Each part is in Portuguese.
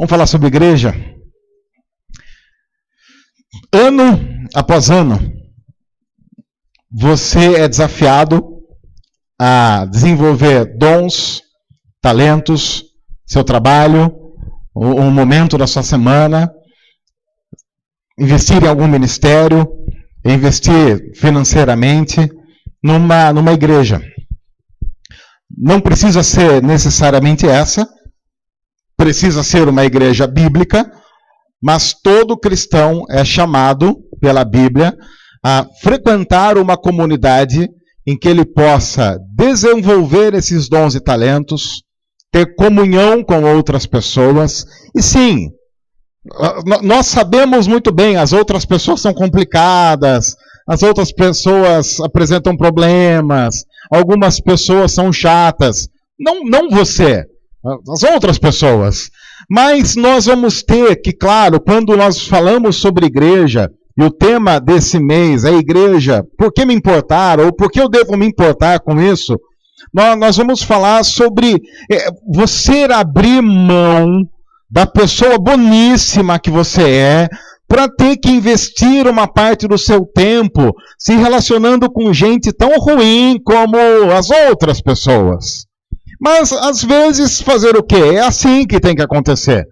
Vamos falar sobre igreja? Ano após ano, você é desafiado a desenvolver dons, talentos, seu trabalho, um momento da sua semana, investir em algum ministério, investir financeiramente numa igreja. Não precisa ser necessariamente essa, precisa ser uma igreja bíblica, mas todo cristão é chamado pela Bíblia a frequentar uma comunidade em que ele possa desenvolver esses dons e talentos, ter comunhão com outras pessoas. E sim, nós sabemos muito bem, as outras pessoas são complicadas, as outras pessoas apresentam problemas, algumas pessoas são chatas. Não você, as outras pessoas. Mas nós vamos ter que, claro, quando nós falamos sobre igreja, e o tema desse mês é igreja, por que me importar, ou por que eu devo me importar com isso? Nós vamos falar sobre você abrir mão da pessoa boníssima que você é, para ter que investir uma parte do seu tempo se relacionando com gente tão ruim como as outras pessoas. Mas, às vezes, fazer o quê? É assim que tem que acontecer.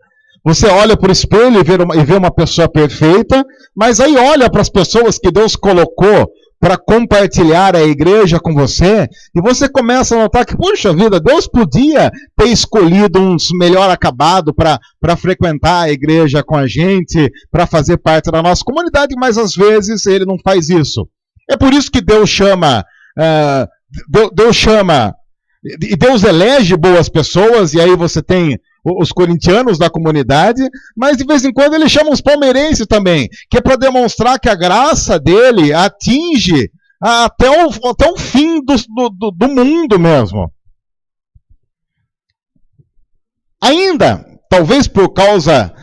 Você olha para o espelho e vê uma pessoa perfeita, mas aí olha para as pessoas que Deus colocou para compartilhar a igreja com você, e você começa a notar que, puxa vida, Deus podia ter escolhido uns melhor acabado para frequentar a igreja com a gente, para fazer parte da nossa comunidade, mas às vezes Ele não faz isso. É por isso que Deus chama, e Deus elege boas pessoas, e aí você tem os corintianos da comunidade, mas de vez em quando ele chama os palmeirenses também, que é para demonstrar que a graça dele atinge até o fim do mundo mesmo. Ainda, talvez por causa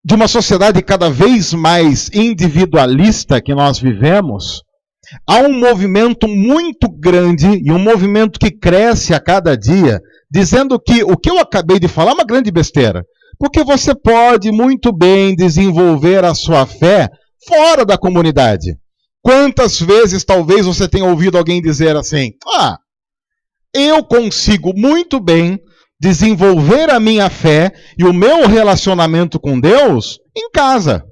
de uma sociedade cada vez mais individualista que nós vivemos, há um movimento muito grande e um movimento que cresce a cada dia, dizendo que o que eu acabei de falar é uma grande besteira. Porque você pode muito bem desenvolver a sua fé fora da comunidade. Quantas vezes talvez você tenha ouvido alguém dizer assim: eu consigo muito bem desenvolver a minha fé e o meu relacionamento com Deus em casa.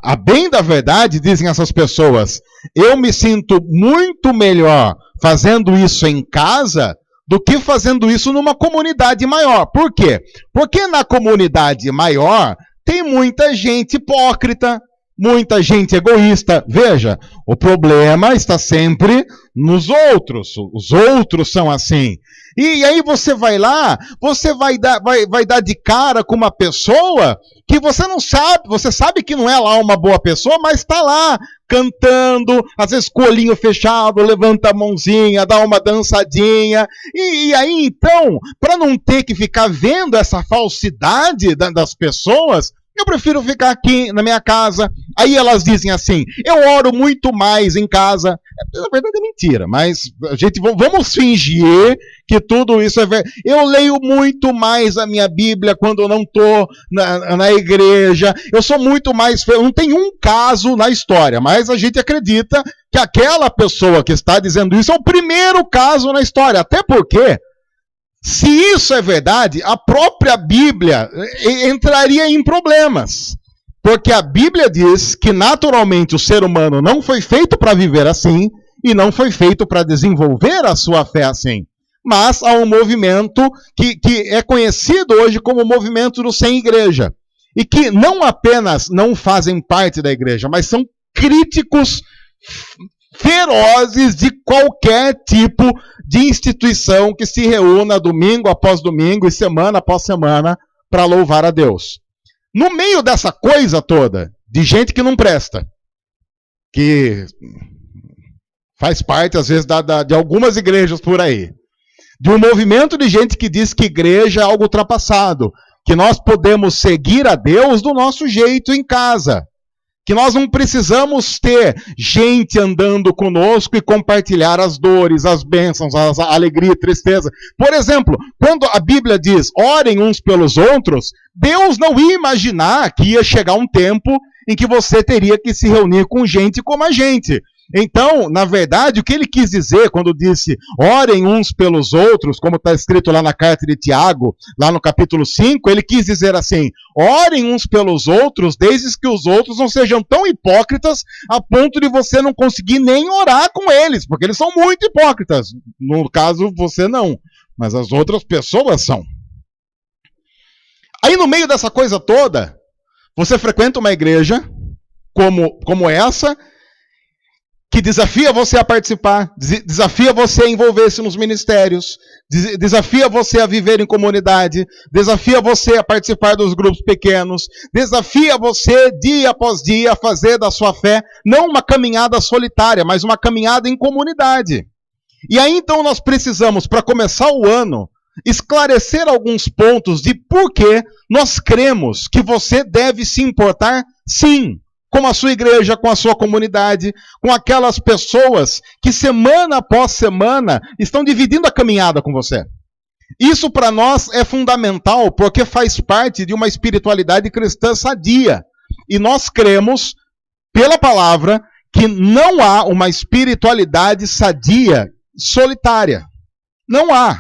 A bem da verdade, dizem essas pessoas, eu me sinto muito melhor fazendo isso em casa do que fazendo isso numa comunidade maior. Por quê? Porque na comunidade maior tem muita gente hipócrita, muita gente egoísta. Veja, o problema está sempre nos outros. Os outros são assim. E aí você vai lá, você vai dar de cara com uma pessoa que você não sabe, você sabe que não é lá uma boa pessoa, mas está lá cantando, às vezes com o olhinho fechado, levanta a mãozinha, dá uma dançadinha. E aí então, para não ter que ficar vendo essa falsidade das pessoas, eu prefiro ficar aqui na minha casa. Aí elas dizem assim: eu oro muito mais em casa. Na verdade é mentira, mas vamos fingir que tudo isso é verdade. Eu leio muito mais a minha Bíblia quando eu não estou na igreja. Eu sou muito mais... Não tem um caso na história, mas a gente acredita que aquela pessoa que está dizendo isso é o primeiro caso na história. Até porque, se isso é verdade, a própria Bíblia entraria em problemas. Porque a Bíblia diz que naturalmente o ser humano não foi feito para viver assim e não foi feito para desenvolver a sua fé assim. Mas há um movimento que é conhecido hoje como o movimento do sem igreja. E que não apenas não fazem parte da igreja, mas são críticos ferozes de qualquer tipo de instituição que se reúna domingo após domingo e semana após semana para louvar a Deus. No meio dessa coisa toda, de gente que não presta, que faz parte, às vezes, de algumas igrejas por aí, de um movimento de gente que diz que igreja é algo ultrapassado, que nós podemos seguir a Deus do nosso jeito em casa. que nós não precisamos ter gente andando conosco e compartilhar as dores, as bênçãos, a alegria e tristeza. Por exemplo, quando a Bíblia diz, orem uns pelos outros, Deus não ia imaginar que ia chegar um tempo em que você teria que se reunir com gente como a gente. Então, na verdade, o que ele quis dizer quando disse orem uns pelos outros, como está escrito lá na carta de Tiago, lá no capítulo 5, ele quis dizer assim, orem uns pelos outros, desde que os outros não sejam tão hipócritas a ponto de você não conseguir nem orar com eles, porque eles são muito hipócritas. No caso, você não, mas as outras pessoas são. Aí no meio dessa coisa toda, você frequenta uma igreja como essa, que desafia você a participar, desafia você a envolver-se nos ministérios, desafia você a viver em comunidade, desafia você a participar dos grupos pequenos, desafia você dia após dia a fazer da sua fé não uma caminhada solitária, mas uma caminhada em comunidade. E aí então nós precisamos, para começar o ano, esclarecer alguns pontos de por que nós cremos que você deve se importar, sim, com a sua igreja, com a sua comunidade, com aquelas pessoas que semana após semana estão dividindo a caminhada com você. Isso para nós é fundamental porque faz parte de uma espiritualidade cristã sadia. E nós cremos, pela palavra, que não há uma espiritualidade sadia solitária. Não há.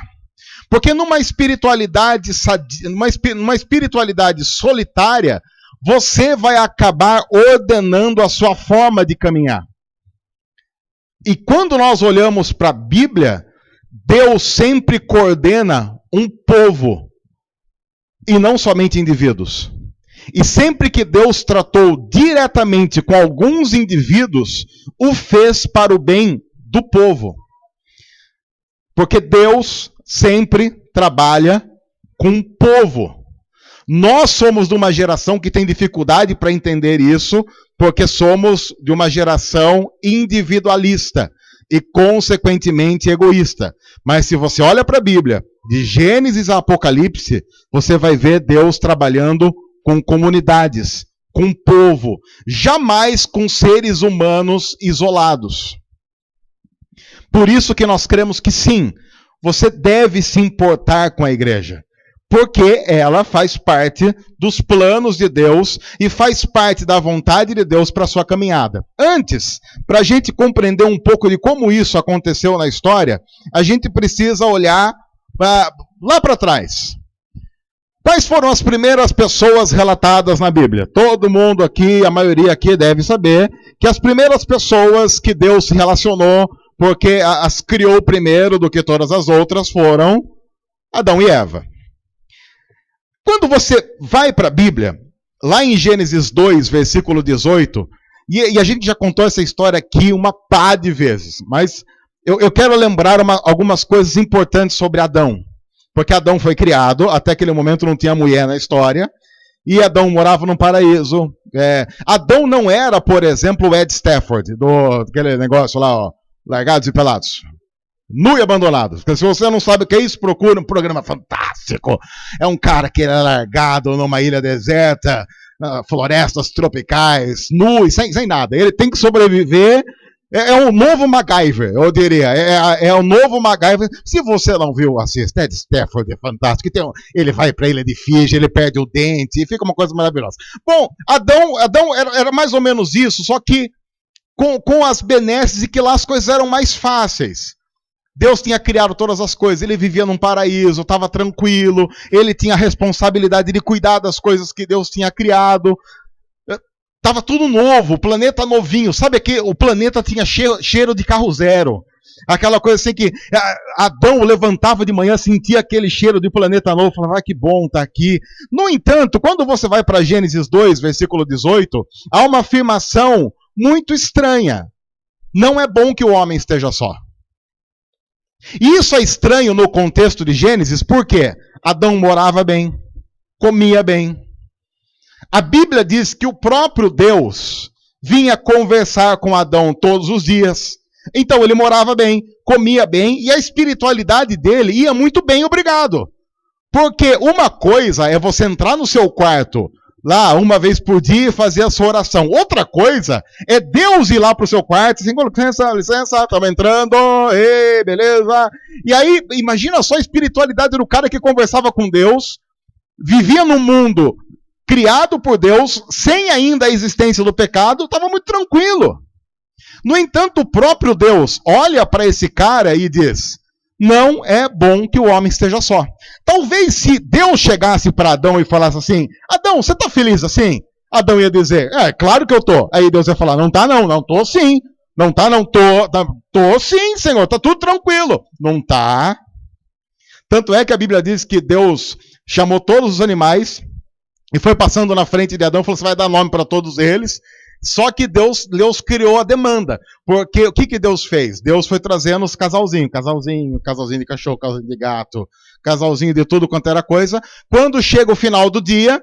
Porque numa espiritualidade sadia, numa espiritualidade solitária, você vai acabar ordenando a sua forma de caminhar. E quando nós olhamos para a Bíblia, Deus sempre coordena um povo, e não somente indivíduos. E sempre que Deus tratou diretamente com alguns indivíduos, o fez para o bem do povo. Porque Deus sempre trabalha com o povo. Nós somos de uma geração que tem dificuldade para entender isso, porque somos de uma geração individualista e, consequentemente, egoísta. Mas se você olha para a Bíblia, de Gênesis a Apocalipse, você vai ver Deus trabalhando com comunidades, com povo, jamais com seres humanos isolados. Por isso que nós cremos que sim, você deve se importar com a igreja. Porque ela faz parte dos planos de Deus e faz parte da vontade de Deus para a sua caminhada. Antes, para a gente compreender um pouco de como isso aconteceu na história, a gente precisa olhar lá para trás. Quais foram as primeiras pessoas relatadas na Bíblia? Todo mundo aqui, a maioria aqui deve saber que as primeiras pessoas que Deus se relacionou, porque as criou primeiro do que todas as outras, foram Adão e Eva. Quando você vai para a Bíblia, lá em Gênesis 2, versículo 18, e a gente já contou essa história aqui uma pá de vezes, mas eu quero lembrar algumas coisas importantes sobre Adão. Porque Adão foi criado, até aquele momento não tinha mulher na história, e Adão morava num paraíso. Adão não era, por exemplo, o Ed Stafford, aquele negócio lá, ó, Largados e Pelados. Nu e abandonado. Porque se você não sabe o que é isso, procura um programa fantástico. É um cara que era largado numa ilha deserta, florestas tropicais, nu e sem nada. Ele tem que sobreviver. É o novo MacGyver, eu diria. É o novo MacGyver. Se você não viu, assista. Ed Stafford é fantástico. Ele vai para a ilha de Fiji, ele perde o dente, e fica uma coisa maravilhosa. Bom, Adão era mais ou menos isso, só que com as benesses e que lá as coisas eram mais fáceis. Deus tinha criado todas as coisas, ele vivia num paraíso, estava tranquilo, ele tinha a responsabilidade de cuidar das coisas que Deus tinha criado. Estava tudo novo, o planeta novinho. Sabe que o planeta tinha cheiro de carro zero. Aquela coisa assim que Adão levantava de manhã, sentia aquele cheiro de planeta novo, falava, que bom tá aqui. No entanto, quando você vai para Gênesis 2, versículo 18, há uma afirmação muito estranha. Não é bom que o homem esteja só. E isso é estranho no contexto de Gênesis, porque Adão morava bem, comia bem. A Bíblia diz que o próprio Deus vinha conversar com Adão todos os dias. Então ele morava bem, comia bem, e a espiritualidade dele ia muito bem, obrigado. Porque uma coisa é você entrar no seu quarto lá uma vez por dia e fazer a sua oração. Outra coisa é Deus ir lá para o seu quarto, assim, licença, licença, estamos entrando, ei, beleza. E aí, imagina só a espiritualidade do cara que conversava com Deus, vivia num mundo criado por Deus, sem ainda a existência do pecado, estava muito tranquilo. No entanto, o próprio Deus olha para esse cara e diz: não é bom que o homem esteja só. Talvez se Deus chegasse para Adão e falasse assim: Adão, você está feliz assim? Adão ia dizer: claro que eu tô. Aí Deus ia falar: não tá não, não tô sim. Não tá não, tô sim, Senhor, tá tudo tranquilo. Não tá. Tanto é que a Bíblia diz que Deus chamou todos os animais e foi passando na frente de Adão e falou: você vai dar nome para todos eles. Só que Deus criou a demanda. Porque o que Deus fez? Deus foi trazendo os casalzinhos de cachorro, casalzinho de gato, casalzinho de tudo quanto era coisa. Quando chega o final do dia,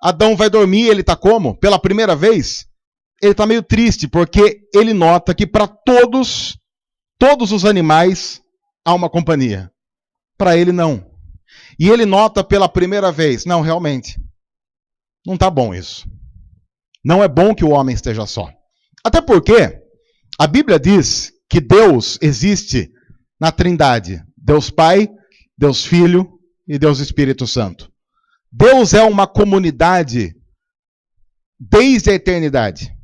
Adão vai dormir, ele está como? Pela primeira vez, ele está meio triste, porque ele nota que para todos os animais há uma companhia. Para ele não. E ele nota pela primeira vez: não, realmente, não está bom isso. Não é bom que o homem esteja só. Até porque a Bíblia diz que Deus existe na Trindade. Deus Pai, Deus Filho e Deus Espírito Santo. Deus é uma comunidade desde a eternidade.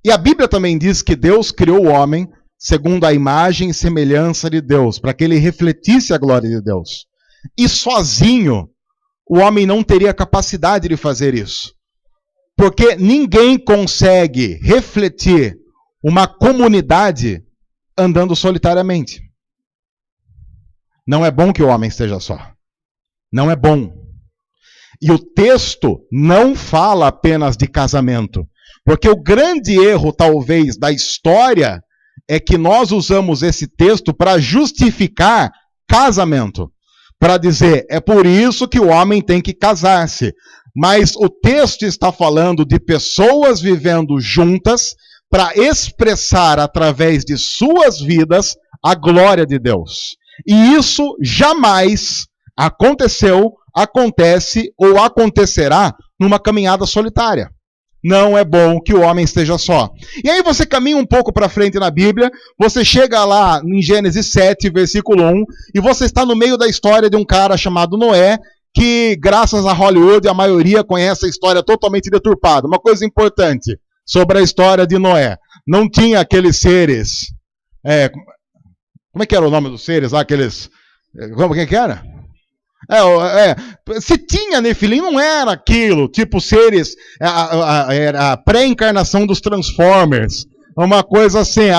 E a Bíblia também diz que Deus criou o homem segundo a imagem e semelhança de Deus, para que ele refletisse a glória de Deus. E sozinho, o homem não teria capacidade de fazer isso. Porque ninguém consegue refletir uma comunidade andando solitariamente. Não é bom que o homem esteja só. Não é bom. E o texto não fala apenas de casamento. Porque o grande erro, talvez, da história é que nós usamos esse texto para justificar casamento. Para dizer, é por isso que o homem tem que casar-se. Mas o texto está falando de pessoas vivendo juntas para expressar através de suas vidas a glória de Deus. E isso jamais aconteceu, acontece ou acontecerá numa caminhada solitária. Não é bom que o homem esteja só. E aí você caminha um pouco para frente na Bíblia, você chega lá em Gênesis 7, versículo 1, e você está no meio da história de um cara chamado Noé, que graças a Hollywood a maioria conhece a história totalmente deturpada. Uma coisa importante sobre a história de Noé: não tinha aqueles seres, como é que era o nome dos seres lá, aqueles, como que era? Se tinha Nefilim, não era aquilo, tipo seres, era a pré-encarnação dos Transformers, uma coisa assim.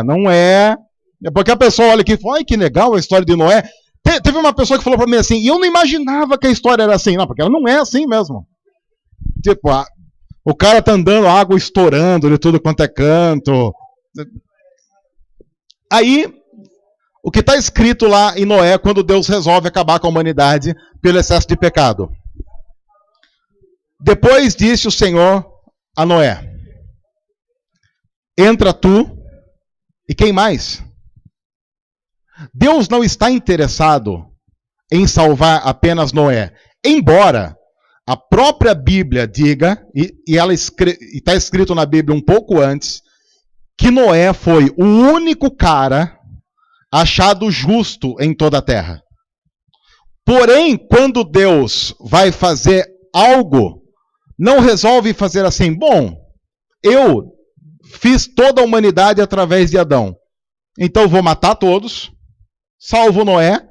Não é, porque a pessoa olha aqui e fala: ai, que legal a história de Noé. Teve uma pessoa que falou para mim assim: e eu não imaginava que a história era assim. Não, porque ela não é assim mesmo. Tipo, o cara tá andando, água estourando de tudo quanto é canto. Aí, o que está escrito lá em Noé, quando Deus resolve acabar com a humanidade pelo excesso de pecado. Depois disse o Senhor a Noé: entra tu e quem mais? Deus não está interessado em salvar apenas Noé. Embora a própria Bíblia diga, e ela está escrito na Bíblia um pouco antes, que Noé foi o único cara achado justo em toda a terra. Porém, quando Deus vai fazer algo, não resolve fazer assim: bom, eu fiz toda a humanidade através de Adão, então vou matar todos, salvo Noé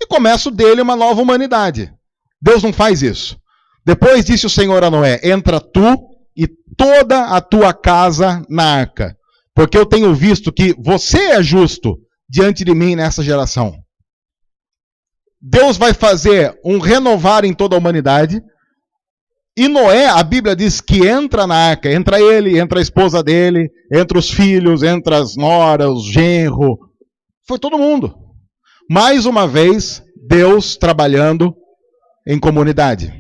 e começo dele uma nova humanidade. Deus não faz isso. Depois disse o Senhor a Noé: entra tu e toda a tua casa na arca, porque eu tenho visto que você é justo diante de mim nessa geração. Deus vai fazer um renovar em toda a humanidade. E Noé, a Bíblia diz que entra na arca, entra ele, entra a esposa dele, entra os filhos, entra as noras, os genros, foi todo mundo. Mais uma vez, Deus trabalhando em comunidade.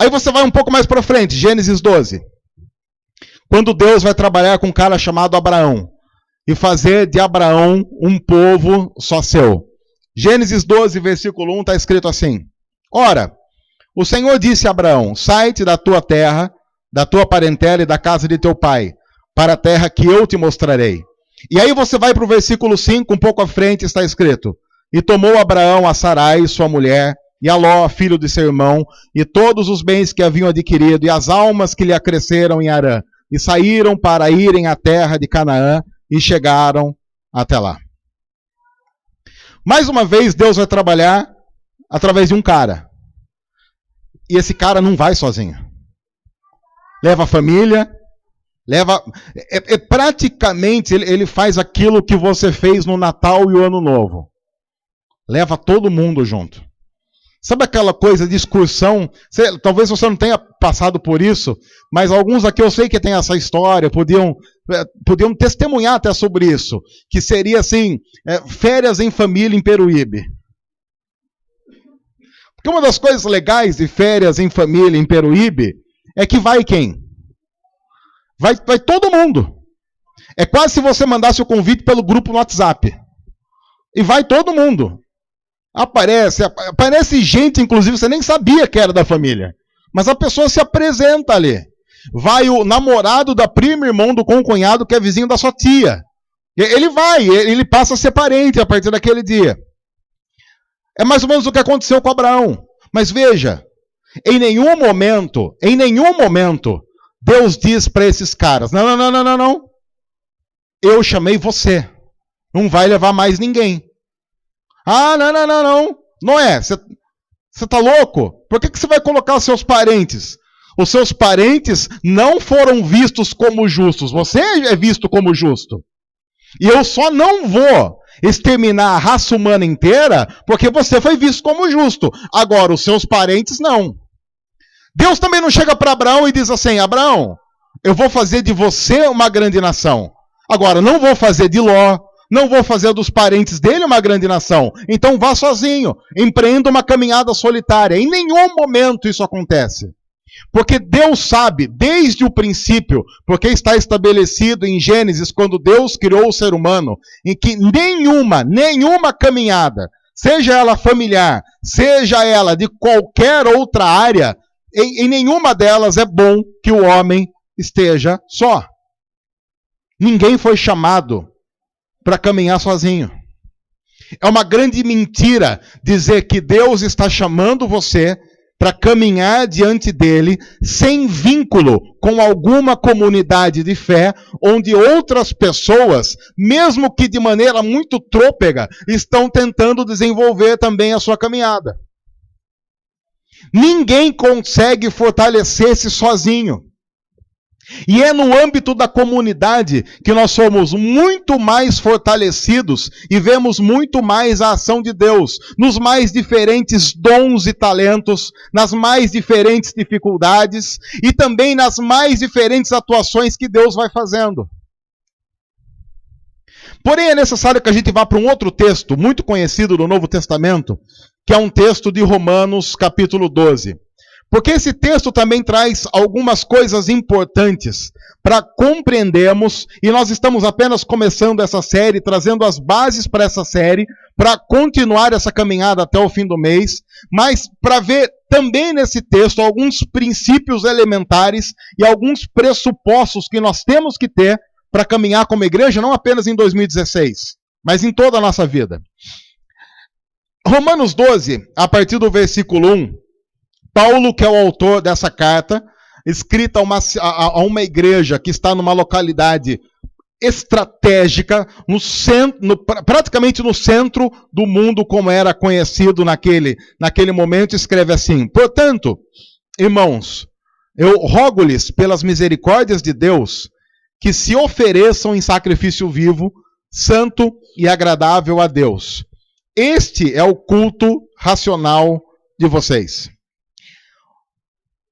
Aí você vai um pouco mais para frente, Gênesis 12. Quando Deus vai trabalhar com um cara chamado Abraão e fazer de Abraão um povo só seu. Gênesis 12, versículo 1, está escrito assim: ora, O Senhor disse a Abraão: sai-te da tua terra, da tua parentela e da casa de teu pai, para a terra que eu te mostrarei. E aí você vai para o versículo 5, um pouco à frente está escrito: e tomou Abraão a Sarai, sua mulher, e a Ló, filho de seu irmão, e todos os bens que haviam adquirido, e as almas que lhe acresceram em Harã, e saíram para irem à terra de Canaã, e chegaram até lá. Mais uma vez, Deus vai trabalhar através de um cara. E esse cara não vai sozinho. Leva a família, praticamente ele faz aquilo que você fez no Natal e o Ano Novo. Leva todo mundo junto. Sabe aquela coisa de excursão? Talvez você não tenha passado por isso, mas alguns aqui eu sei que tem essa história, podiam testemunhar até sobre isso, que seria assim, férias em família em Peruíbe. Porque uma das coisas legais de férias em família em Peruíbe é que vai quem? Vai todo mundo. É quase se você mandasse o convite pelo grupo no WhatsApp. E vai todo mundo. Aparece gente, inclusive, você nem sabia que era da família. Mas a pessoa se apresenta ali. Vai o namorado da prima, irmão do concunhado, que é vizinho da sua tia. Ele passa a ser parente a partir daquele dia. É mais ou menos o que aconteceu com Abraão. Mas veja, em nenhum momento, Deus diz para esses caras: não. Eu chamei você. Não vai levar mais ninguém. Ah, não. Noé, você está louco? Por que você vai colocar os seus parentes? Os seus parentes não foram vistos como justos. Você é visto como justo. E eu só não vou exterminar a raça humana inteira porque você foi visto como justo. Agora, os seus parentes não. Deus também não chega para Abraão e diz assim: Abraão, eu vou fazer de você uma grande nação. Agora, não vou fazer de Ló, não vou fazer dos parentes dele uma grande nação. Então vá sozinho, empreenda uma caminhada solitária. Em nenhum momento isso acontece. Porque Deus sabe, desde o princípio, porque está estabelecido em Gênesis, quando Deus criou o ser humano, em que nenhuma caminhada, seja ela familiar, seja ela de qualquer outra área, em nenhuma delas é bom que o homem esteja só. Ninguém foi chamado para caminhar sozinho. É uma grande mentira dizer que Deus está chamando você para caminhar diante dele sem vínculo com alguma comunidade de fé, onde outras pessoas, mesmo que de maneira muito trôpega, estão tentando desenvolver também a sua caminhada. Ninguém consegue fortalecer-se sozinho. E é no âmbito da comunidade que nós somos muito mais fortalecidos e vemos muito mais a ação de Deus nos mais diferentes dons e talentos, nas mais diferentes dificuldades e também nas mais diferentes atuações que Deus vai fazendo. Porém, é necessário que a gente vá para um outro texto muito conhecido do Novo Testamento, que é um texto de Romanos, capítulo 12. Porque esse texto também traz algumas coisas importantes para compreendermos, e nós estamos apenas começando essa série, trazendo as bases para essa série, para continuar essa caminhada até o fim do mês, mas para ver também nesse texto alguns princípios elementares e alguns pressupostos que nós temos que ter para caminhar como igreja, não apenas em 2016, mas em toda a nossa vida. Romanos 12, a partir do versículo 1, Paulo, que é o autor dessa carta, escrita a uma igreja que está numa localidade estratégica, praticamente no centro do mundo, como era conhecido naquele momento, escreve assim: portanto, irmãos, eu rogo-lhes pelas misericórdias de Deus que se ofereçam em sacrifício vivo, santo e agradável a Deus. Este é o culto racional de vocês.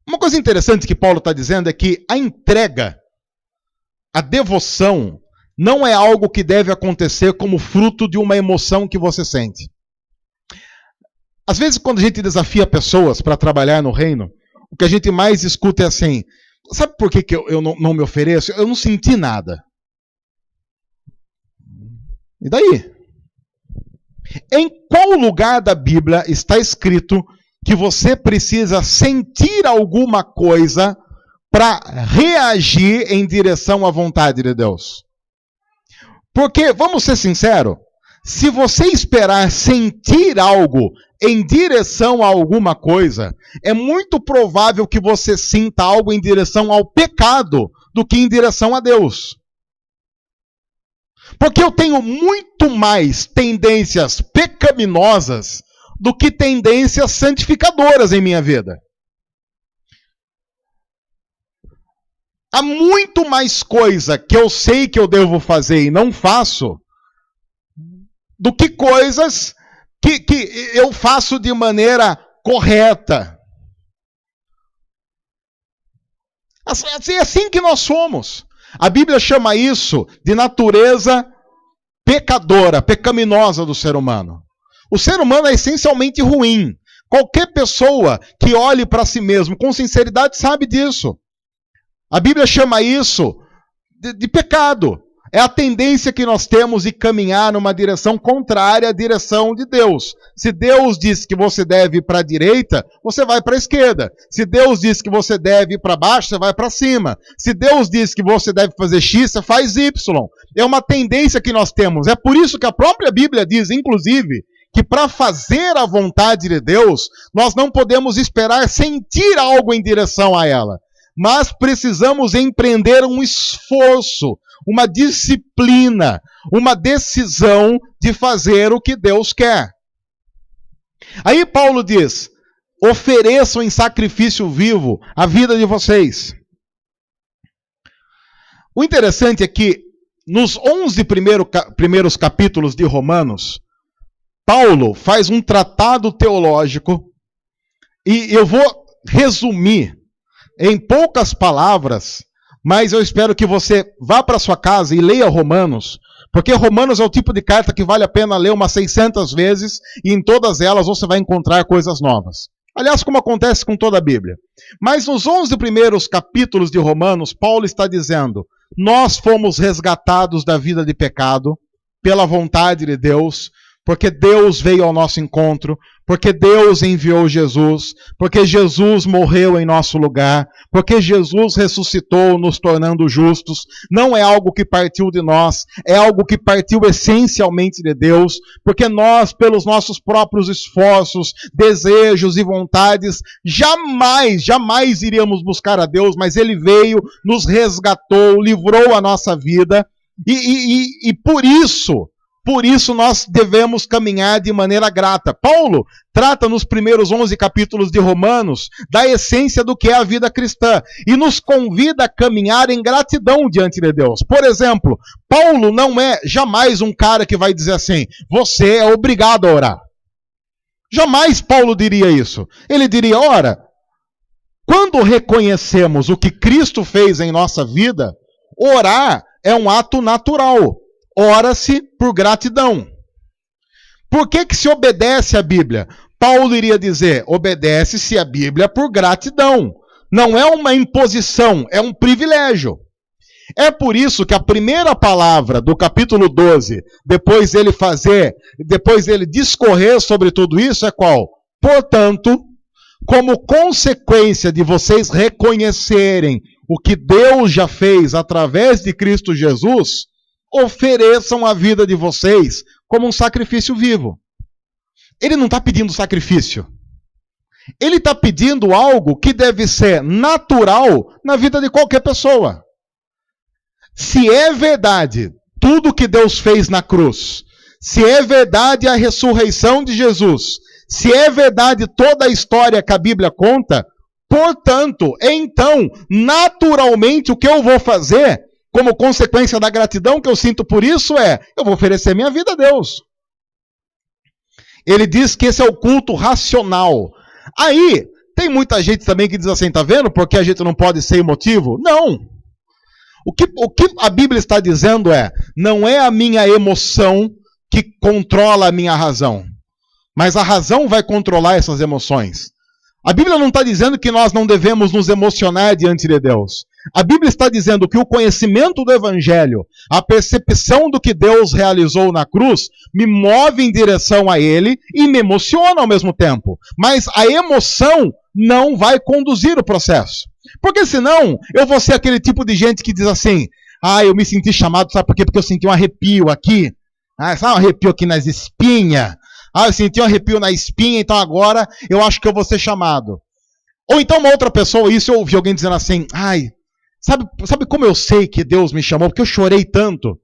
Uma coisa interessante que Paulo está dizendo é que a entrega, a devoção, não é algo que deve acontecer como fruto de uma emoção que você sente. Às vezes, quando a gente desafia pessoas para trabalhar no reino, o que a gente mais escuta é assim: sabe por que eu não me ofereço? Eu não senti nada. E daí? Em qual lugar da Bíblia está escrito que você precisa sentir alguma coisa para reagir em direção à vontade de Deus. Porque, vamos ser sinceros, se você esperar sentir algo em direção a alguma coisa, é muito provável que você sinta algo em direção ao pecado do que em direção a Deus. Porque eu tenho muito mais tendências pecaminosas do que tendências santificadoras em minha vida. Há muito mais coisa que eu sei que eu devo fazer e não faço, do que coisas que eu faço de maneira correta. É assim que nós somos. A Bíblia chama isso de natureza pecadora, pecaminosa do ser humano. O ser humano é essencialmente ruim. Qualquer pessoa que olhe para si mesmo com sinceridade sabe disso. A Bíblia chama isso de pecado. É a tendência que nós temos de caminhar numa direção contrária à direção de Deus. Se Deus diz que você deve ir para a direita, você vai para a esquerda. Se Deus diz que você deve ir para baixo, você vai para cima. Se Deus diz que você deve fazer X, você faz Y. É uma tendência que nós temos. É por isso que a própria Bíblia diz, inclusive, que para fazer a vontade de Deus, nós não podemos esperar sentir algo em direção a ela. Mas precisamos empreender um esforço, uma disciplina, uma decisão de fazer o que Deus quer. Aí Paulo diz, ofereçam em sacrifício vivo a vida de vocês. O interessante é que nos 11 primeiros capítulos de Romanos, Paulo faz um tratado teológico e eu vou resumir em poucas palavras, mas eu espero que você vá para sua casa e leia Romanos, porque Romanos é o tipo de carta que vale a pena ler umas 600 vezes e em todas elas você vai encontrar coisas novas. Aliás, como acontece com toda a Bíblia. Mas nos 11 primeiros capítulos de Romanos, Paulo está dizendo, nós fomos resgatados da vida de pecado pela vontade de Deus, porque Deus veio ao nosso encontro, porque Deus enviou Jesus, porque Jesus morreu em nosso lugar, porque Jesus ressuscitou, nos tornando justos. Não é algo que partiu de nós, é algo que partiu essencialmente de Deus, porque nós, pelos nossos próprios esforços, desejos e vontades, jamais iríamos buscar a Deus, mas Ele veio, nos resgatou, livrou a nossa vida, e por isso nós devemos caminhar de maneira grata. Paulo trata nos primeiros 11 capítulos de Romanos da essência do que é a vida cristã e nos convida a caminhar em gratidão diante de Deus. Por exemplo, Paulo não é jamais um cara que vai dizer assim, você é obrigado a orar. Jamais Paulo diria isso. Ele diria, ora, quando reconhecemos o que Cristo fez em nossa vida, orar é um ato natural. Ora-se por gratidão. Por que se obedece à Bíblia? Paulo iria dizer, obedece-se à Bíblia por gratidão. Não é uma imposição, é um privilégio. É por isso que a primeira palavra do capítulo 12, depois ele discorrer sobre tudo isso, é qual? Portanto, como consequência de vocês reconhecerem o que Deus já fez através de Cristo Jesus, ofereçam a vida de vocês como um sacrifício vivo. Ele não está pedindo sacrifício. Ele está pedindo algo que deve ser natural na vida de qualquer pessoa. Se é verdade tudo que Deus fez na cruz, se é verdade a ressurreição de Jesus, se é verdade toda a história que a Bíblia conta, portanto, então, naturalmente o que eu vou fazer como consequência da gratidão que eu sinto por isso eu vou oferecer minha vida a Deus. Ele diz que esse é o culto racional. Aí, tem muita gente também que diz assim, tá vendo? Porque a gente não pode ser emotivo? Não. O que a Bíblia está dizendo não é a minha emoção que controla a minha razão, mas a razão vai controlar essas emoções. A Bíblia não está dizendo que nós não devemos nos emocionar diante de Deus. A Bíblia está dizendo que o conhecimento do Evangelho, a percepção do que Deus realizou na cruz, me move em direção a Ele e me emociona ao mesmo tempo. Mas a emoção não vai conduzir o processo. Porque senão eu vou ser aquele tipo de gente que diz assim: eu me senti chamado, sabe por quê? Porque eu senti um arrepio aqui. Sabe um arrepio aqui nas espinhas? Eu senti um arrepio na espinha, então agora eu acho que eu vou ser chamado. Ou então uma outra pessoa, isso eu ouvi alguém dizendo assim: sabe como eu sei que Deus me chamou? Porque eu chorei tanto.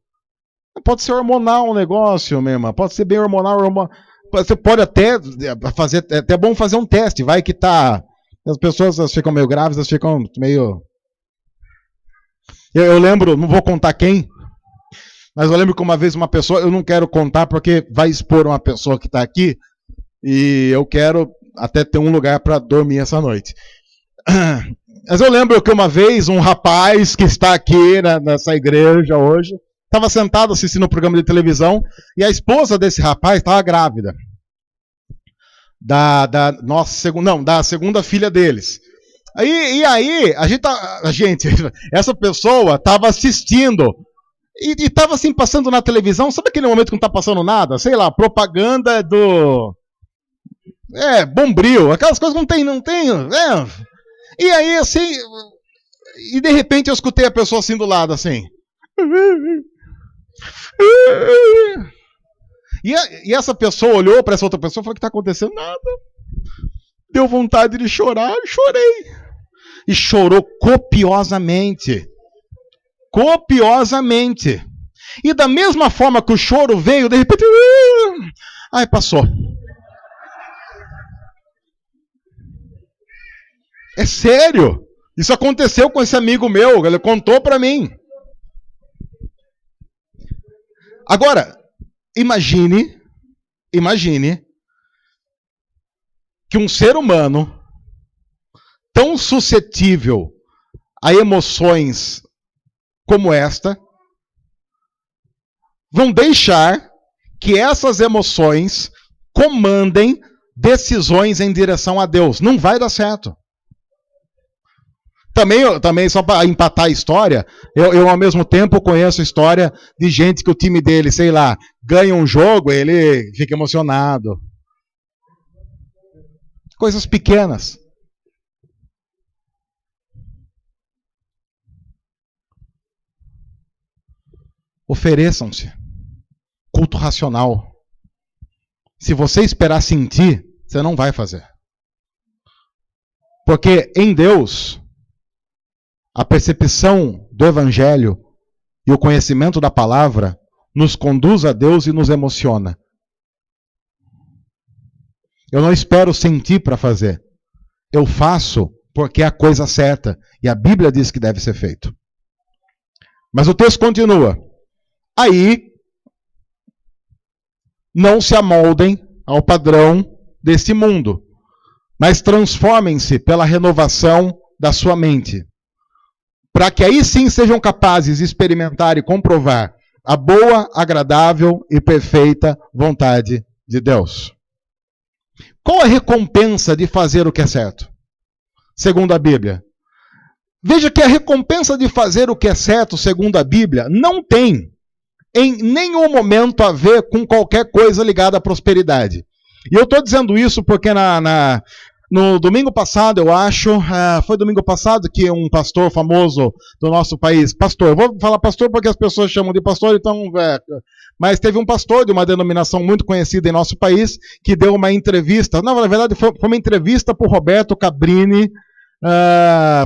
Pode ser hormonal o negócio mesmo, pode ser bem hormonal. Você pode até fazer, é até bom fazer um teste, vai que tá. As pessoas elas ficam meio grávidas, elas ficam meio. Eu lembro, não vou contar quem, mas eu lembro que uma vez uma pessoa, eu não quero contar porque vai expor uma pessoa que está aqui, e eu quero até ter um lugar para dormir essa noite. Mas eu lembro que uma vez um rapaz que está aqui nessa igreja hoje, estava sentado assistindo um programa de televisão, e a esposa desse rapaz estava grávida. Da segunda filha deles. E aí, essa pessoa estava assistindo, e estava assim, passando na televisão, sabe aquele momento que não está passando nada? Sei lá, propaganda do... Bombril, aquelas coisas que não tem. E aí, assim, e de repente eu escutei a pessoa assim do lado, assim. E essa pessoa olhou para essa outra pessoa e falou: o que está acontecendo? Nada. Deu vontade de chorar, eu chorei. E chorou copiosamente. Copiosamente. E da mesma forma que o choro veio, de repente... passou. É sério. Isso aconteceu com esse amigo meu, ele contou para mim. Agora, imagine que um ser humano tão suscetível a emoções como esta vão deixar que essas emoções comandem decisões em direção a Deus. Não vai dar certo. Também só para empatar a história, eu ao mesmo tempo conheço a história de gente que o time dele, sei lá, ganha um jogo, ele fica emocionado. Coisas pequenas. Ofereçam-se. Culto racional. Se você esperar sentir, você não vai fazer. Porque em Deus, a percepção do Evangelho e o conhecimento da palavra nos conduz a Deus e nos emociona. Eu não espero sentir para fazer. Eu faço porque é a coisa certa. E a Bíblia diz que deve ser feito. Mas o texto continua. Aí, não se amoldem ao padrão deste mundo, mas transformem-se pela renovação da sua mente, para que aí sim sejam capazes de experimentar e comprovar a boa, agradável e perfeita vontade de Deus. Qual a recompensa de fazer o que é certo? Segundo a Bíblia. Veja que a recompensa de fazer o que é certo, segundo a Bíblia, não tem em nenhum momento a ver com qualquer coisa ligada à prosperidade. E eu estou dizendo isso porque no domingo passado, eu acho, foi domingo passado que um pastor famoso do nosso país, pastor, eu vou falar pastor porque as pessoas chamam de pastor, então, mas teve um pastor de uma denominação muito conhecida em nosso país que deu uma entrevista, não, na verdade foi uma entrevista para o Roberto Cabrini,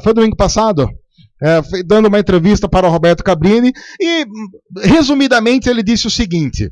foi domingo passado, dando uma entrevista para o Roberto Cabrini, e resumidamente ele disse o seguinte: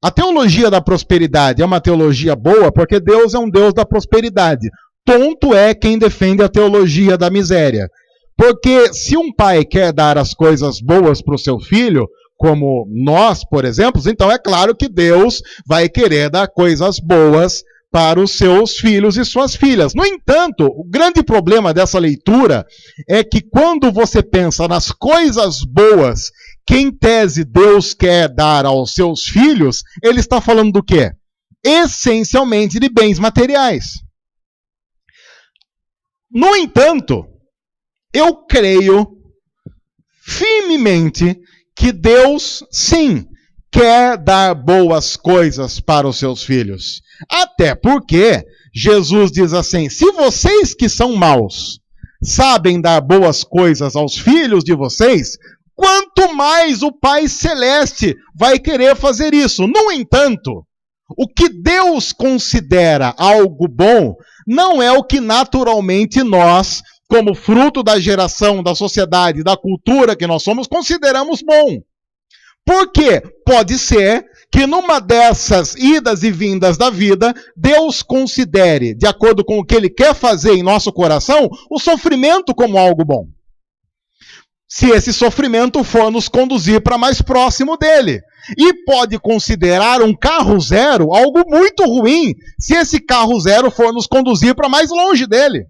a teologia da prosperidade é uma teologia boa porque Deus é um Deus da prosperidade. Tonto é quem defende a teologia da miséria. Porque se um pai quer dar as coisas boas para o seu filho, como nós, por exemplo, então é claro que Deus vai querer dar coisas boas para os seus filhos e suas filhas. No entanto, o grande problema dessa leitura é que quando você pensa nas coisas boas que em tese Deus quer dar aos seus filhos, ele está falando do quê? Essencialmente de bens materiais. No entanto, eu creio firmemente que Deus, sim, quer dar boas coisas para os seus filhos. Até porque Jesus diz assim: se vocês que são maus sabem dar boas coisas aos filhos de vocês, quanto mais o Pai Celeste vai querer fazer isso. No entanto, o que Deus considera algo bom não é o que naturalmente nós, como fruto da geração, da sociedade, da cultura que nós somos, consideramos bom. Porque pode ser que numa dessas idas e vindas da vida, Deus considere, de acordo com o que Ele quer fazer em nosso coração, o sofrimento como algo bom. Se esse sofrimento for nos conduzir para mais próximo dele. E pode considerar um carro zero algo muito ruim, se esse carro zero for nos conduzir para mais longe dele.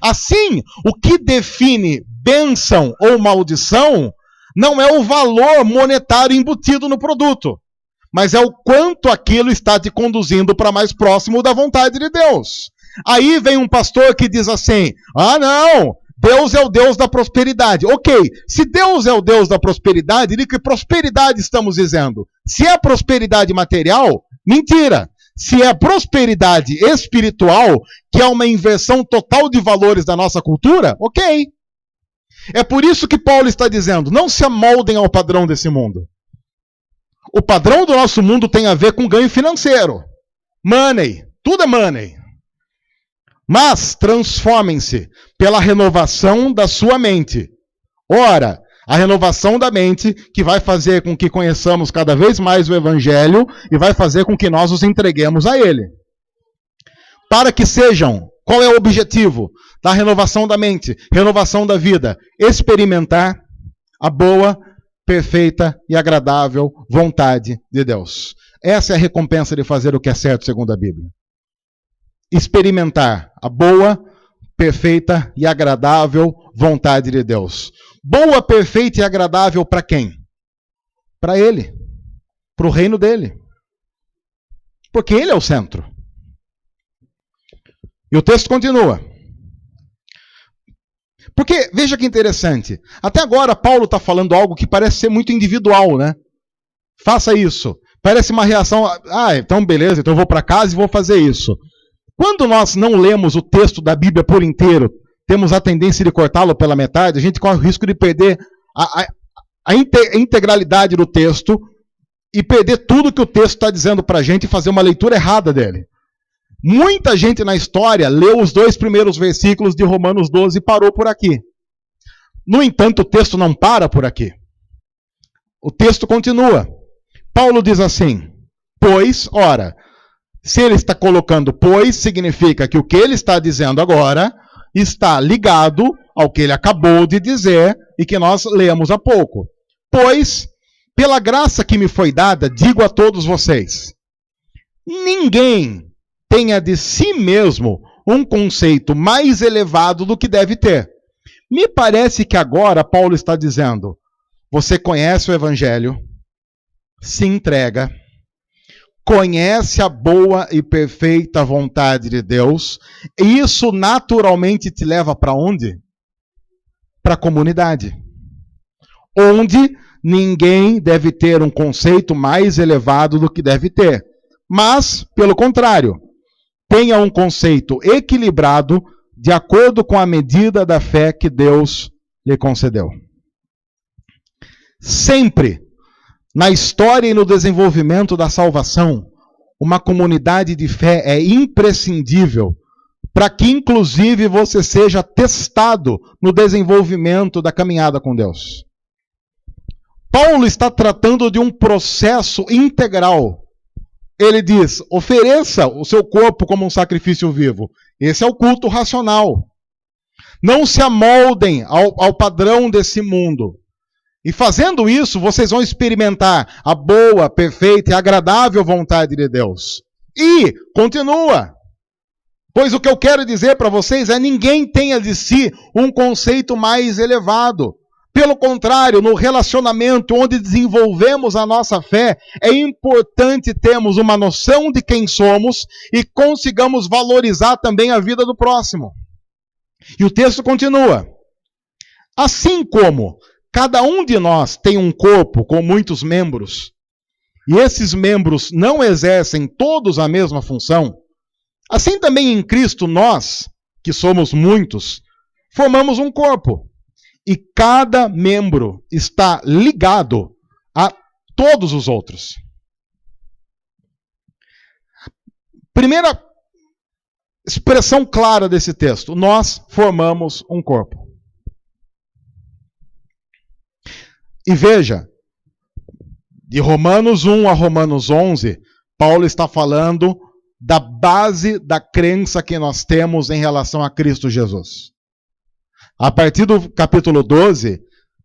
Assim, o que define bênção ou maldição não é o valor monetário embutido no produto, mas é o quanto aquilo está te conduzindo para mais próximo da vontade de Deus. Aí vem um pastor que diz assim: ah, não, Deus é o Deus da prosperidade. Ok, se Deus é o Deus da prosperidade, de que prosperidade estamos dizendo? Se é prosperidade material, mentira. Se é prosperidade espiritual, que é uma inversão total de valores da nossa cultura, ok. É por isso que Paulo está dizendo: não se amoldem ao padrão desse mundo. O padrão do nosso mundo tem a ver com ganho financeiro. Money, tudo é money. Mas transformem-se pela renovação da sua mente. Ora, a renovação da mente que vai fazer com que conheçamos cada vez mais o Evangelho e vai fazer com que nós os entreguemos a Ele. Para que sejam, qual é o objetivo da renovação da mente, renovação da vida? Experimentar a boa, perfeita e agradável vontade de Deus. Essa é a recompensa de fazer o que é certo segundo a Bíblia. Experimentar a boa, perfeita e agradável vontade de Deus. Boa, perfeita e agradável para quem? Para Ele. Para o reino dele. Porque Ele é o centro. E o texto continua. Porque, veja que interessante. Até agora, Paulo está falando algo que parece ser muito individual, né? Faça isso. Parece uma reação. Ah, então beleza, então eu vou para casa e vou fazer isso. Quando nós não lemos o texto da Bíblia por inteiro, temos a tendência de cortá-lo pela metade, a gente corre o risco de perder a integralidade do texto e perder tudo que o texto está dizendo para a gente e fazer uma leitura errada dele. Muita gente na história leu os 2 primeiros versículos de Romanos 12 e parou por aqui. No entanto, o texto não para por aqui. O texto continua. Paulo diz assim: pois, ora, se ele está colocando pois, significa que o que ele está dizendo agora está ligado ao que ele acabou de dizer e que nós lemos há pouco. Pois, pela graça que me foi dada, digo a todos vocês: ninguém tenha de si mesmo um conceito mais elevado do que deve ter. Me parece que agora Paulo está dizendo: você conhece o Evangelho, se entrega, conhece a boa e perfeita vontade de Deus, e isso naturalmente te leva para onde? Para a comunidade. Onde ninguém deve ter um conceito mais elevado do que deve ter. Mas, pelo contrário, tenha um conceito equilibrado de acordo com a medida da fé que Deus lhe concedeu. Sempre, na história e no desenvolvimento da salvação, uma comunidade de fé é imprescindível para que, inclusive, você seja testado no desenvolvimento da caminhada com Deus. Paulo está tratando de um processo integral. Ele diz: ofereça o seu corpo como um sacrifício vivo. Esse é o culto racional. Não se amoldem ao padrão desse mundo. E fazendo isso, vocês vão experimentar a boa, perfeita e agradável vontade de Deus. E, continua, pois o que eu quero dizer para vocês é: ninguém tenha de si um conceito mais elevado. Pelo contrário, no relacionamento onde desenvolvemos a nossa fé, é importante termos uma noção de quem somos e consigamos valorizar também a vida do próximo. E o texto continua: assim como, cada um de nós tem um corpo com muitos membros, e esses membros não exercem todos a mesma função, assim também em Cristo nós, que somos muitos, formamos um corpo. E cada membro está ligado a todos os outros. Primeira expressão clara desse texto: nós formamos um corpo. E veja, de Romanos 1 a Romanos 11, Paulo está falando da base da crença que nós temos em relação a Cristo Jesus. A partir do capítulo 12,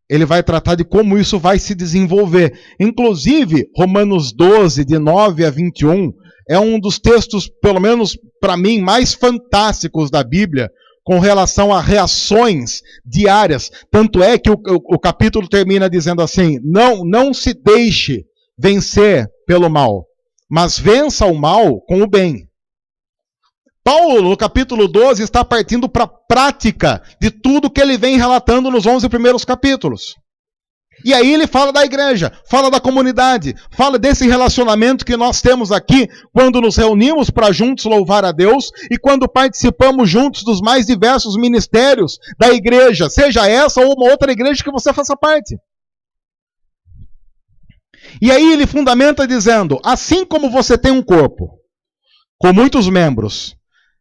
ele vai tratar de como isso vai se desenvolver. Inclusive, Romanos 12, de 9 a 21, é um dos textos, pelo menos para mim, mais fantásticos da Bíblia, com relação a reações diárias. Tanto é que o capítulo termina dizendo assim: não se deixe vencer pelo mal, mas vença o mal com o bem. Paulo, no capítulo 12, está partindo para a prática de tudo que ele vem relatando nos 11 primeiros capítulos. E aí ele fala da igreja, fala da comunidade, fala desse relacionamento que nós temos aqui quando nos reunimos para juntos louvar a Deus e quando participamos juntos dos mais diversos ministérios da igreja, seja essa ou uma outra igreja que você faça parte. E aí ele fundamenta dizendo: assim como você tem um corpo com muitos membros,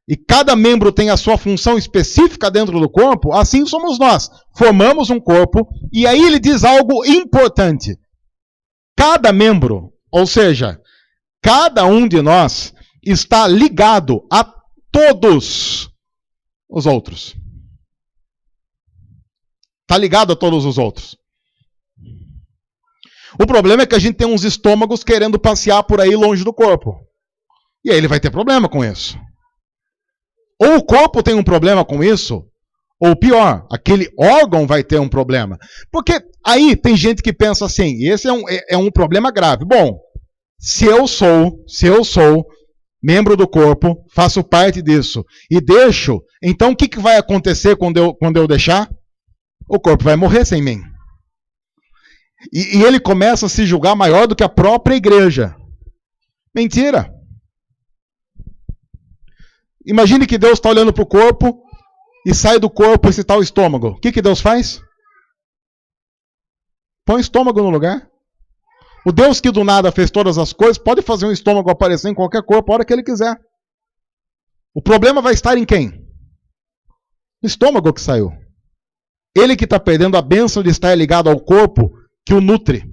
e cada membro tem a sua função específica dentro do corpo, assim somos nós. Formamos um corpo, e aí ele diz algo importante. Cada membro, ou seja, cada um de nós, está ligado a todos os outros. Está ligado a todos os outros. O problema é que a gente tem uns estômagos querendo passear por aí longe do corpo. E aí ele vai ter problema com isso. Ou o corpo tem um problema com isso, ou pior, aquele órgão vai ter um problema. Porque aí tem gente que pensa assim: esse é um problema grave. Bom, se eu sou membro do corpo, faço parte disso e deixo, então o que vai acontecer quando eu deixar? O corpo vai morrer sem mim. E ele começa a se julgar maior do que a própria igreja. Mentira. Imagine que Deus está olhando para o corpo e sai do corpo esse tal estômago. O que Deus faz? Põe o estômago no lugar. O Deus que do nada fez todas as coisas pode fazer um estômago aparecer em qualquer corpo a hora que ele quiser. O problema vai estar em quem? No estômago que saiu. Ele que está perdendo a bênção de estar ligado ao corpo que o nutre.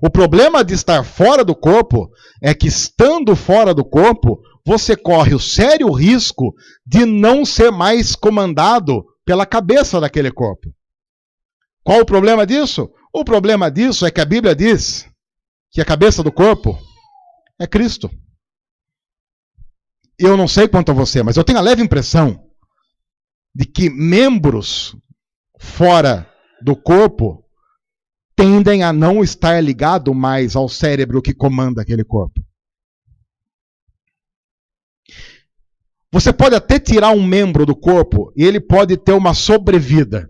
O problema de estar fora do corpo é que, estando fora do corpo, você corre o sério risco de não ser mais comandado pela cabeça daquele corpo. Qual o problema disso? O problema disso é que a Bíblia diz que a cabeça do corpo é Cristo. Eu não sei quanto a você, mas eu tenho a leve impressão de que membros fora do corpo tendem a não estar ligado mais ao cérebro que comanda aquele corpo. Você pode até tirar um membro do corpo e ele pode ter uma sobrevida.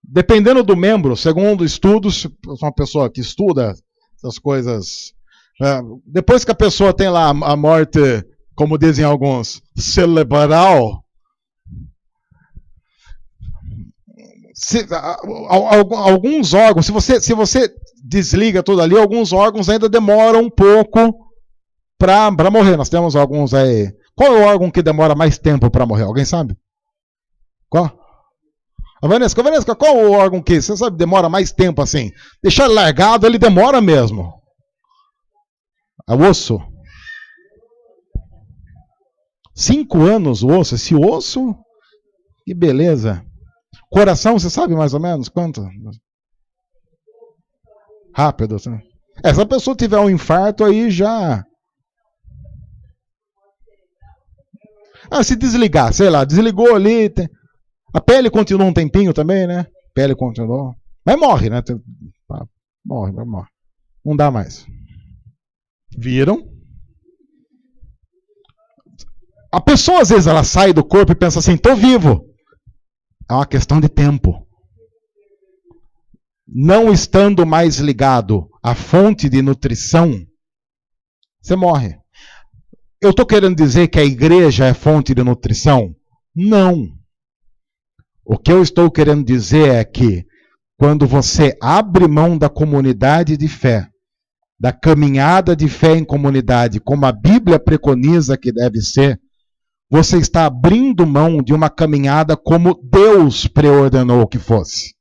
Dependendo do membro, segundo estudos, uma pessoa que estuda essas coisas, depois que a pessoa tem lá a morte, como dizem alguns, cerebral, alguns órgãos, se você desliga tudo ali, alguns órgãos ainda demoram um pouco para morrer. Nós temos alguns aí. Qual é o órgão que demora mais tempo para morrer? Alguém sabe? Qual? A Vanessa, qual é o órgão que, você sabe, demora mais tempo assim? Deixar ele largado, ele demora mesmo. É o osso. 5 anos o osso. Esse osso, que beleza. Coração, você sabe mais ou menos quanto? Rápido. Assim. Se a pessoa tiver um infarto, aí já... se desligar, sei lá, desligou ali... A pele continua um tempinho também, né? A pele continua. Mas morre, né? Morre. Não dá mais. Viram? A pessoa, às vezes, ela sai do corpo e pensa assim, tô vivo. É uma questão de tempo. não estando mais ligado à fonte de nutrição, você morre. Eu estou querendo dizer que a igreja é fonte de nutrição? Não. O que eu estou querendo dizer é que quando você abre mão da comunidade de fé, da caminhada de fé em comunidade, como a Bíblia preconiza que deve ser, você está abrindo mão de uma caminhada como Deus preordenou que fosse.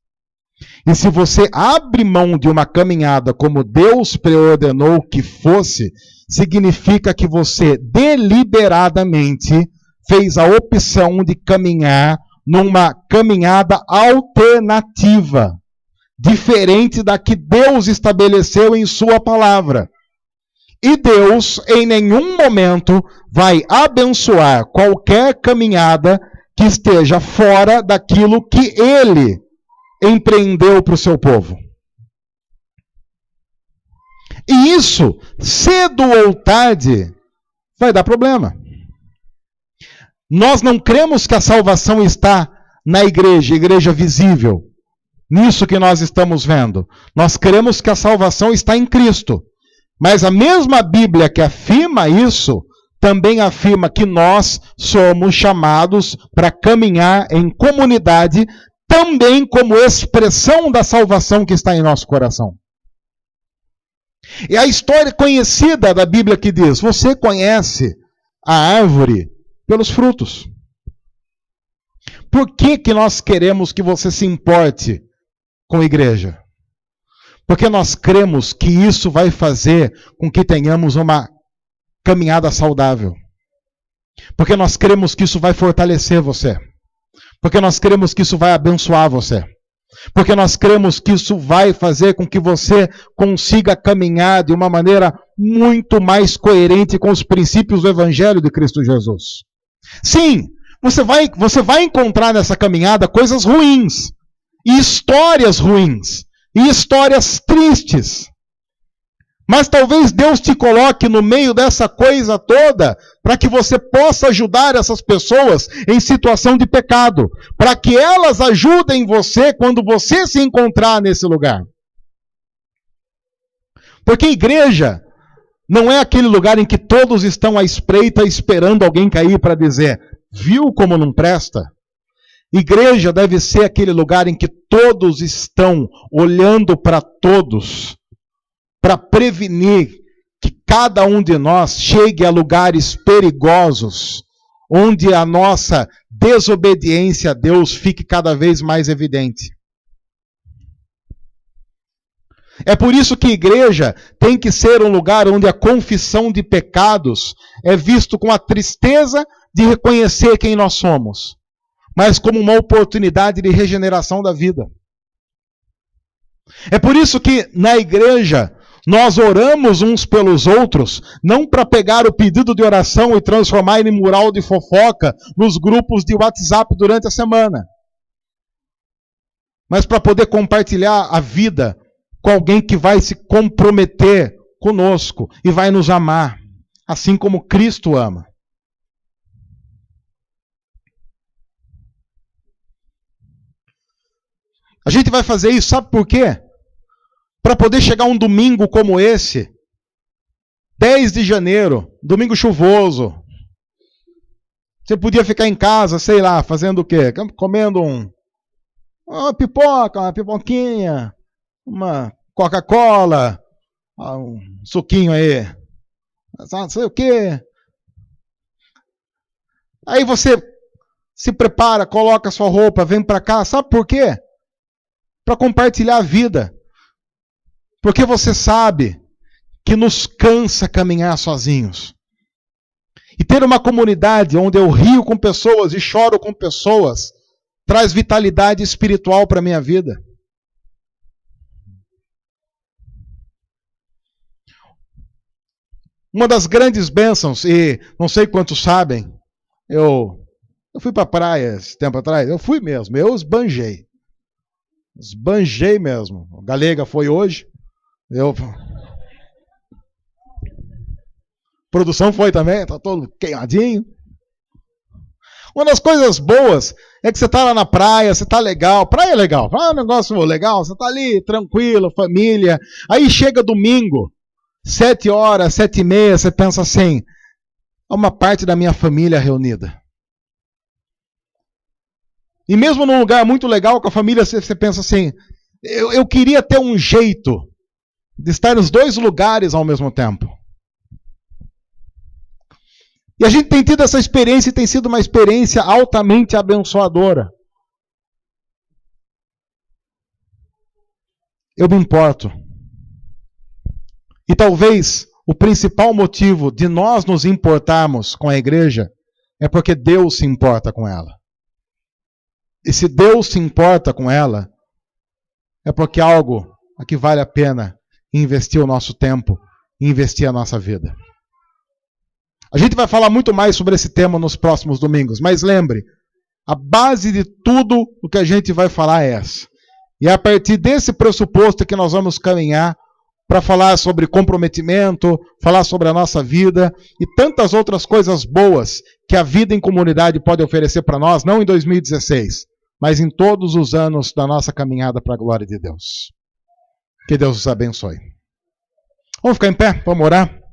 E se você abre mão de uma caminhada como Deus preordenou que fosse, significa que você deliberadamente fez a opção de caminhar numa caminhada alternativa, diferente da que Deus estabeleceu em sua palavra. E Deus, em nenhum momento, vai abençoar qualquer caminhada que esteja fora daquilo que Ele empreendeu para o seu povo. E isso, cedo ou tarde, vai dar problema. Nós não cremos que a salvação está na igreja visível, nisso que nós estamos vendo. Nós cremos que a salvação está em Cristo. Mas a mesma Bíblia que afirma isso, também afirma que nós somos chamados para caminhar em comunidade, também como expressão da salvação que está em nosso coração. E a história conhecida da Bíblia que diz: você conhece a árvore pelos frutos. Por que nós queremos que você se importe com a igreja? Porque nós cremos que isso vai fazer com que tenhamos uma caminhada saudável. Porque nós cremos que isso vai fortalecer você. Porque nós cremos que isso vai abençoar você. Porque nós cremos que isso vai fazer com que você consiga caminhar de uma maneira muito mais coerente com os princípios do Evangelho de Cristo Jesus. Sim, você vai encontrar nessa caminhada coisas ruins, e histórias ruins, e histórias tristes. Mas talvez Deus te coloque no meio dessa coisa toda para que você possa ajudar essas pessoas em situação de pecado, para que elas ajudem você quando você se encontrar nesse lugar. Porque igreja não é aquele lugar em que todos estão à espreita esperando alguém cair para dizer: viu como não presta? Igreja deve ser aquele lugar em que todos estão olhando para todos, para prevenir que cada um de nós chegue a lugares perigosos, onde a nossa desobediência a Deus fique cada vez mais evidente. É por isso que a igreja tem que ser um lugar onde a confissão de pecados é visto com a tristeza de reconhecer quem nós somos, mas como uma oportunidade de regeneração da vida. É por isso que na igreja nós oramos uns pelos outros, não para pegar o pedido de oração e transformar em mural de fofoca nos grupos de WhatsApp durante a semana, mas para poder compartilhar a vida com alguém que vai se comprometer conosco e vai nos amar, assim como Cristo ama. A gente vai fazer isso, sabe por quê? Para poder chegar um domingo como esse, 10 de janeiro, domingo chuvoso. Você podia ficar em casa, sei lá, fazendo o quê? Comendo uma pipoca, uma pipoquinha, uma Coca-Cola, um suquinho aí, não sei o quê. Aí você se prepara, coloca sua roupa, vem para cá, sabe por quê? Para compartilhar a vida. Porque você sabe que nos cansa caminhar sozinhos. E ter uma comunidade onde eu rio com pessoas e choro com pessoas traz vitalidade espiritual para a minha vida. Uma das grandes bênçãos, e não sei quantos sabem, eu fui para a praia esse tempo atrás, eu fui mesmo, eu esbanjei. Esbanjei mesmo. A Galega foi hoje. Produção foi também, tá todo queimadinho. Uma das coisas boas é que você está lá na praia, você está legal. Praia é legal, um negócio legal, você está ali tranquilo, família. Aí chega domingo, 7 horas, 7h30, você pensa assim, há uma parte da minha família reunida. E mesmo num lugar muito legal com a família, você pensa assim, eu queria ter um jeito de estar nos dois lugares ao mesmo tempo. E a gente tem tido essa experiência e tem sido uma experiência altamente abençoadora. Eu me importo. E talvez o principal motivo de nós nos importarmos com a igreja é porque Deus se importa com ela. E se Deus se importa com ela, é porque algo a que vale a pena investir o nosso tempo, investir a nossa vida. A gente vai falar muito mais sobre esse tema nos próximos domingos, mas lembre, a base de tudo o que a gente vai falar é essa. E é a partir desse pressuposto que nós vamos caminhar para falar sobre comprometimento, falar sobre a nossa vida e tantas outras coisas boas que a vida em comunidade pode oferecer para nós, não em 2016, mas em todos os anos da nossa caminhada para a glória de Deus. Que Deus os abençoe. Vamos ficar em pé? Vamos orar?